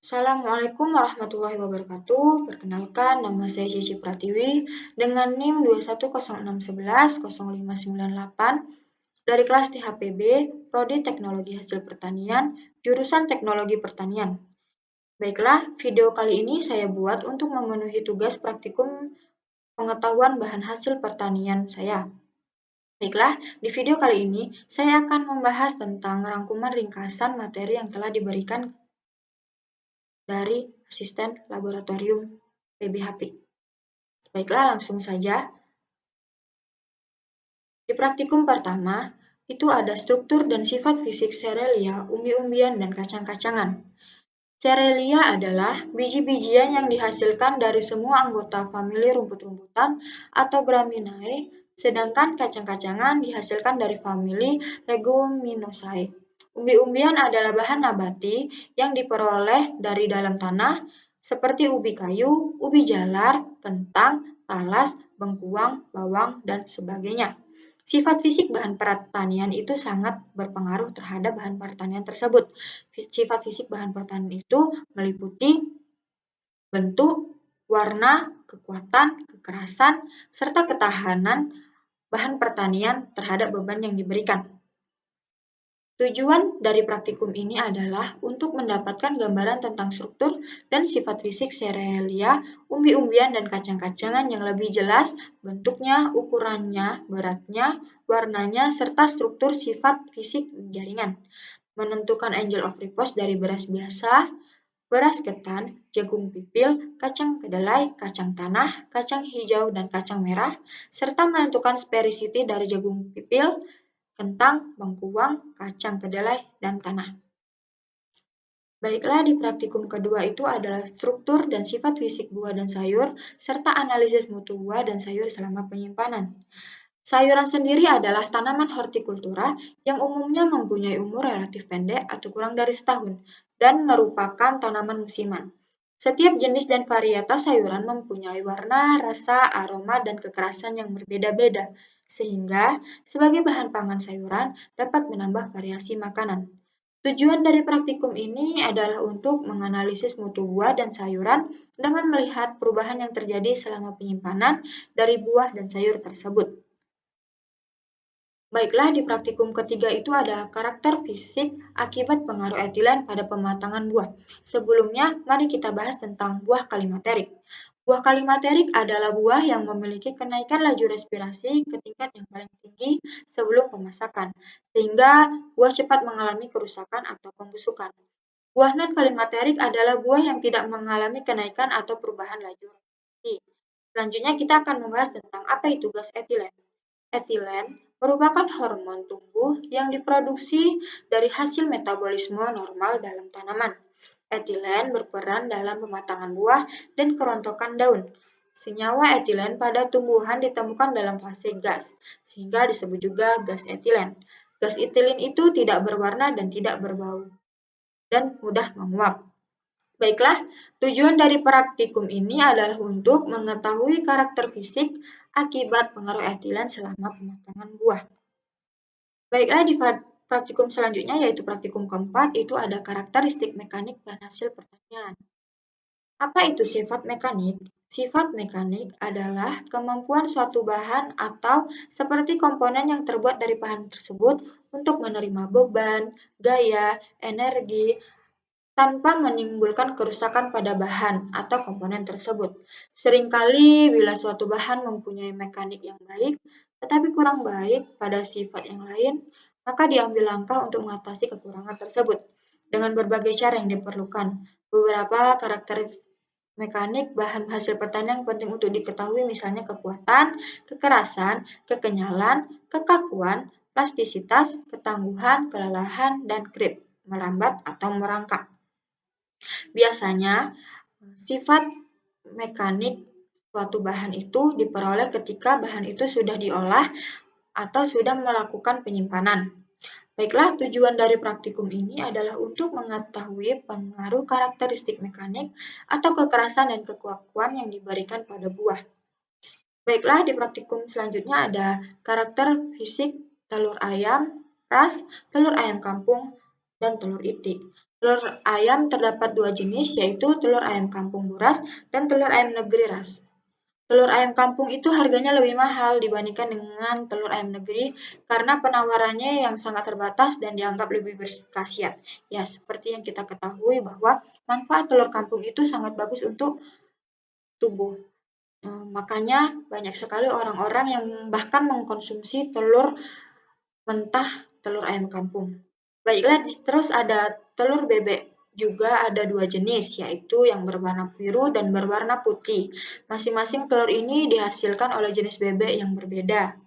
Assalamualaikum warahmatullahi wabarakatuh. Perkenalkan, nama saya Cici Pratiwi dengan NIM 21061105998 dari kelas THPB, Prodi Teknologi Hasil Pertanian, jurusan Teknologi Pertanian. Baiklah, video kali ini saya buat untuk memenuhi tugas praktikum pengetahuan bahan hasil pertanian saya. Baiklah, di video kali ini saya akan membahas tentang rangkuman ringkasan materi yang telah diberikan dari asisten laboratorium PBHP. Baiklah, langsung saja. Di praktikum pertama, itu ada struktur dan sifat fisik serelia, umbi-umbian, dan kacang-kacangan. Serelia adalah biji-bijian yang dihasilkan dari semua anggota famili rumput-rumputan atau Graminae, sedangkan kacang-kacangan dihasilkan dari famili Leguminosae. Umbi-umbian adalah bahan nabati yang diperoleh dari dalam tanah, seperti ubi kayu, ubi jalar, kentang, talas, bengkuang, bawang, dan sebagainya. Sifat fisik bahan pertanian itu sangat berpengaruh terhadap bahan pertanian tersebut. Sifat fisik bahan pertanian itu meliputi bentuk, warna, kekuatan, kekerasan, serta ketahanan bahan pertanian terhadap beban yang diberikan. Tujuan dari praktikum ini adalah untuk mendapatkan gambaran tentang struktur dan sifat fisik serelia, umbi-umbian, dan kacang-kacangan yang lebih jelas, bentuknya, ukurannya, beratnya, warnanya, serta struktur sifat fisik jaringan. Menentukan angel of repose dari beras biasa, beras ketan, jagung pipil, kacang kedelai, kacang tanah, kacang hijau, dan kacang merah, serta menentukan spesifiti dari jagung pipil, kentang, bengkuang, kacang kedelai, dan tanah. Baiklah, di praktikum kedua itu adalah struktur dan sifat fisik buah dan sayur, serta analisis mutu buah dan sayur selama penyimpanan. Sayuran sendiri adalah tanaman hortikultura yang umumnya mempunyai umur relatif pendek atau kurang dari setahun, dan merupakan tanaman musiman. Setiap jenis dan varietas sayuran mempunyai warna, rasa, aroma, dan kekerasan yang berbeda-beda, sehingga sebagai bahan pangan sayuran dapat menambah variasi makanan. Tujuan dari praktikum ini adalah untuk menganalisis mutu buah dan sayuran dengan melihat perubahan yang terjadi selama penyimpanan dari buah dan sayur tersebut. Baiklah, di praktikum ketiga itu ada karakter fisik akibat pengaruh etilen pada pematangan buah. Sebelumnya, mari kita bahas tentang buah kalimaterik. Buah kalimaterik adalah buah yang memiliki kenaikan laju respirasi ke tingkat yang paling tinggi sebelum pemasakan, sehingga buah cepat mengalami kerusakan atau pembusukan. Buah non-kalimaterik adalah buah yang tidak mengalami kenaikan atau perubahan laju respirasi. Selanjutnya kita akan membahas tentang apa itu gas etilen. Etilen merupakan hormon tumbuh yang diproduksi dari hasil metabolisme normal dalam tanaman. Etilen berperan dalam pematangan buah dan kerontokan daun. Senyawa etilen pada tumbuhan ditemukan dalam fase gas, sehingga disebut juga gas etilen. Gas etilen itu tidak berwarna dan tidak berbau, dan mudah menguap. Baiklah, tujuan dari praktikum ini adalah untuk mengetahui karakter fisik akibat pengaruh etilen selama pematangan buah. Baiklah, di praktikum selanjutnya yaitu praktikum keempat itu ada karakteristik mekanik dan hasil pertanian. Apa itu sifat mekanik? Sifat mekanik adalah kemampuan suatu bahan atau seperti komponen yang terbuat dari bahan tersebut untuk menerima beban, gaya, energi, tanpa menimbulkan kerusakan pada bahan atau komponen tersebut. Seringkali bila suatu bahan mempunyai mekanik yang baik, tetapi kurang baik pada sifat yang lain, maka diambil langkah untuk mengatasi kekurangan tersebut dengan berbagai cara yang diperlukan. Beberapa karakter mekanik bahan hasil pertanian yang penting untuk diketahui misalnya kekuatan, kekerasan, kekenyalan, kekakuan, plastisitas, ketangguhan, kelelahan, dan grip, merambat atau merangkak. Biasanya, sifat mekanik suatu bahan itu diperoleh ketika bahan itu sudah diolah atau sudah melakukan penyimpanan. Baiklah, tujuan dari praktikum ini adalah untuk mengetahui pengaruh karakteristik mekanik atau kekerasan dan kekuatan yang diberikan pada buah. Baiklah, di praktikum selanjutnya ada karakter fisik telur ayam ras, telur ayam kampung, dan telur itik. Telur ayam terdapat dua jenis, yaitu telur ayam kampung buras dan telur ayam negeri ras. Telur ayam kampung itu harganya lebih mahal dibandingkan dengan telur ayam negeri karena penawarannya yang sangat terbatas dan dianggap lebih berkhasiat. Ya, seperti yang kita ketahui bahwa manfaat telur kampung itu sangat bagus untuk tubuh. Makanya banyak sekali orang-orang yang bahkan mengkonsumsi telur mentah telur ayam kampung. Baiklah, terus ada telur bebek. Juga ada dua jenis, yaitu yang berwarna biru dan berwarna putih. Masing-masing telur ini dihasilkan oleh jenis bebek yang berbeda.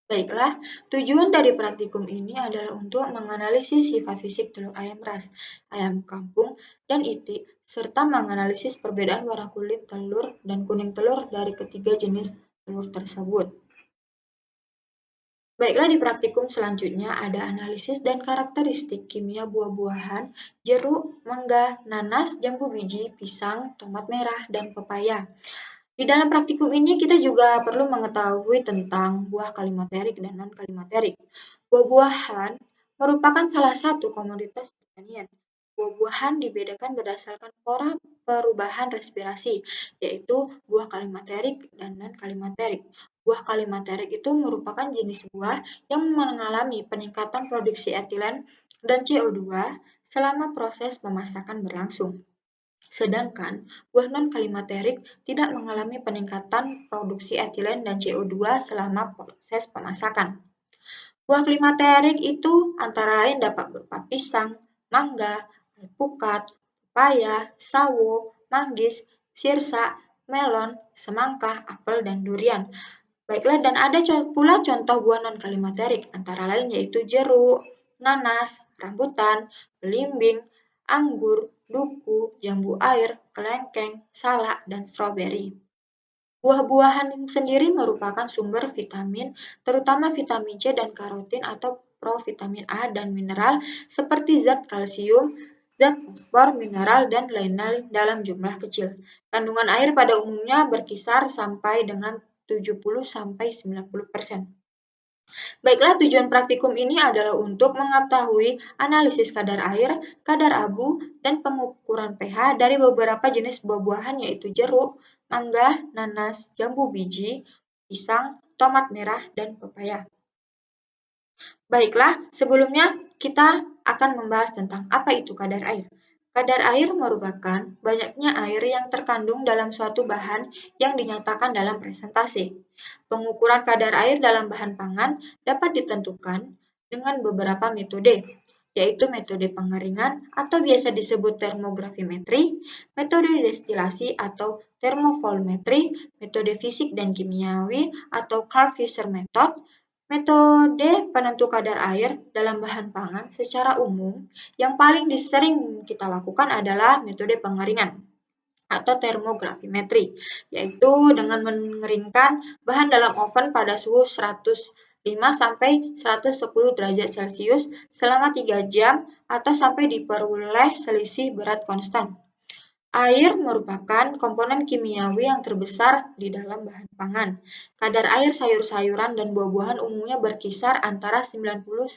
Baiklah, tujuan dari praktikum ini adalah untuk menganalisis sifat fisik telur ayam ras, ayam kampung, dan itik, serta menganalisis perbedaan warna kulit telur dan kuning telur dari ketiga jenis telur tersebut. Baiklah, di praktikum selanjutnya ada analisis dan karakteristik kimia buah-buahan, jeruk, mangga, nanas, jambu biji, pisang, tomat merah, dan pepaya. Di dalam praktikum ini kita juga perlu mengetahui tentang buah kalimaterik dan non-kalimaterik. Buah-buahan merupakan salah satu komoditas pertanian. Buah-buahan dibedakan berdasarkan pola perubahan respirasi, yaitu buah kalimaterik dan non-kalimaterik. Buah kalimaterik itu merupakan jenis buah yang mengalami peningkatan produksi etilen dan CO2 selama proses pemasakan berlangsung. Sedangkan buah non-kalimaterik tidak mengalami peningkatan produksi etilen dan CO2 selama proses pemasakan. Buah klimaterik itu antara lain dapat berupa pisang, mangga, alpukat, pepaya, sawo, manggis, sirsa, melon, semangka, apel, dan durian. Baiklah, dan ada pula contoh buah non-kalimaterik, antara lain yaitu jeruk, nanas, rambutan, belimbing, anggur, duku, jambu air, kelengkeng, salak, dan stroberi. Buah-buahan sendiri merupakan sumber vitamin, terutama vitamin C dan karotin atau provitamin A dan mineral seperti zat kalsium, zat fosfor, mineral, dan lain-lain dalam jumlah kecil. Kandungan air pada umumnya berkisar sampai dengan 70–90%. Baiklah, tujuan praktikum ini adalah untuk mengetahui analisis kadar air, kadar abu, dan pengukuran pH dari beberapa jenis buah-buahan yaitu jeruk, mangga, nanas, jambu biji, pisang, tomat merah, dan pepaya. Baiklah, sebelumnya kita akan membahas tentang apa itu kadar air. Kadar air merupakan banyaknya air yang terkandung dalam suatu bahan yang dinyatakan dalam presentasi. Pengukuran kadar air dalam bahan pangan dapat ditentukan dengan beberapa metode, yaitu metode pengeringan atau biasa disebut termografimetri, metode destilasi atau termovolumetri, metode fisik dan kimiawi atau Karl-Fischer method. Metode penentu kadar air dalam bahan pangan secara umum yang paling sering kita lakukan adalah metode pengeringan atau termografimetri, yaitu dengan mengeringkan bahan dalam oven pada suhu 105–110 derajat Celcius selama 3 jam atau sampai diperoleh selisih berat konstan. Air merupakan komponen kimiawi yang terbesar di dalam bahan pangan. Kadar air sayur-sayuran dan buah-buahan umumnya berkisar antara 90–95%.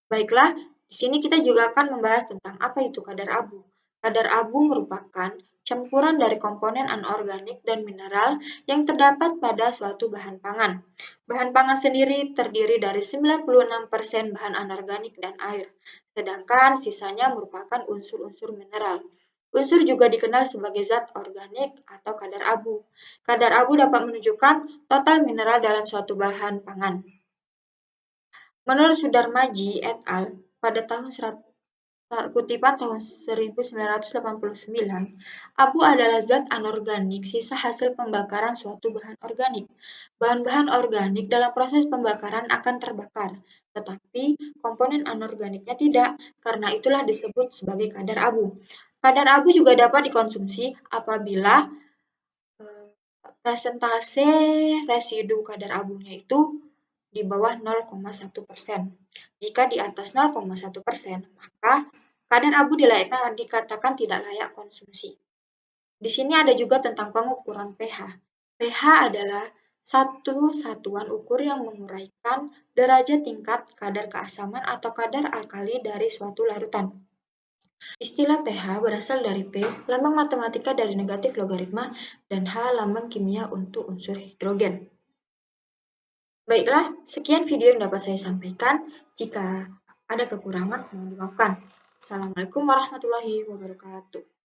Baiklah, di sini kita juga akan membahas tentang apa itu kadar abu. Kadar abu merupakan campuran dari komponen anorganik dan mineral yang terdapat pada suatu bahan pangan. Bahan pangan sendiri terdiri dari 96% bahan anorganik dan air, sedangkan sisanya merupakan unsur-unsur mineral. Unsur juga dikenal sebagai zat organik atau kadar abu. Kadar abu dapat menunjukkan total mineral dalam suatu bahan pangan. Menurut Sudarmaji et al. Pada kutipan tahun 1989, abu adalah zat anorganik sisa hasil pembakaran suatu bahan organik. Bahan-bahan organik dalam proses pembakaran akan terbakar, tetapi komponen anorganiknya tidak, karena itulah disebut sebagai kadar abu. Kadar abu juga dapat dikonsumsi apabila persentase residu kadar abunya itu di bawah 0,1%. Jika di atas 0,1%, maka kadar abu dikatakan tidak layak konsumsi. Di sini ada juga tentang pengukuran pH. pH adalah satu satuan ukur yang menguraikan derajat tingkat kadar keasaman atau kadar alkali dari suatu larutan. Istilah pH berasal dari P, lambang matematika dari negatif logaritma, dan H, lambang kimia untuk unsur hidrogen. Baiklah, sekian video yang dapat saya sampaikan. Jika ada kekurangan, mohon dimaafkan. Assalamualaikum warahmatullahi wabarakatuh.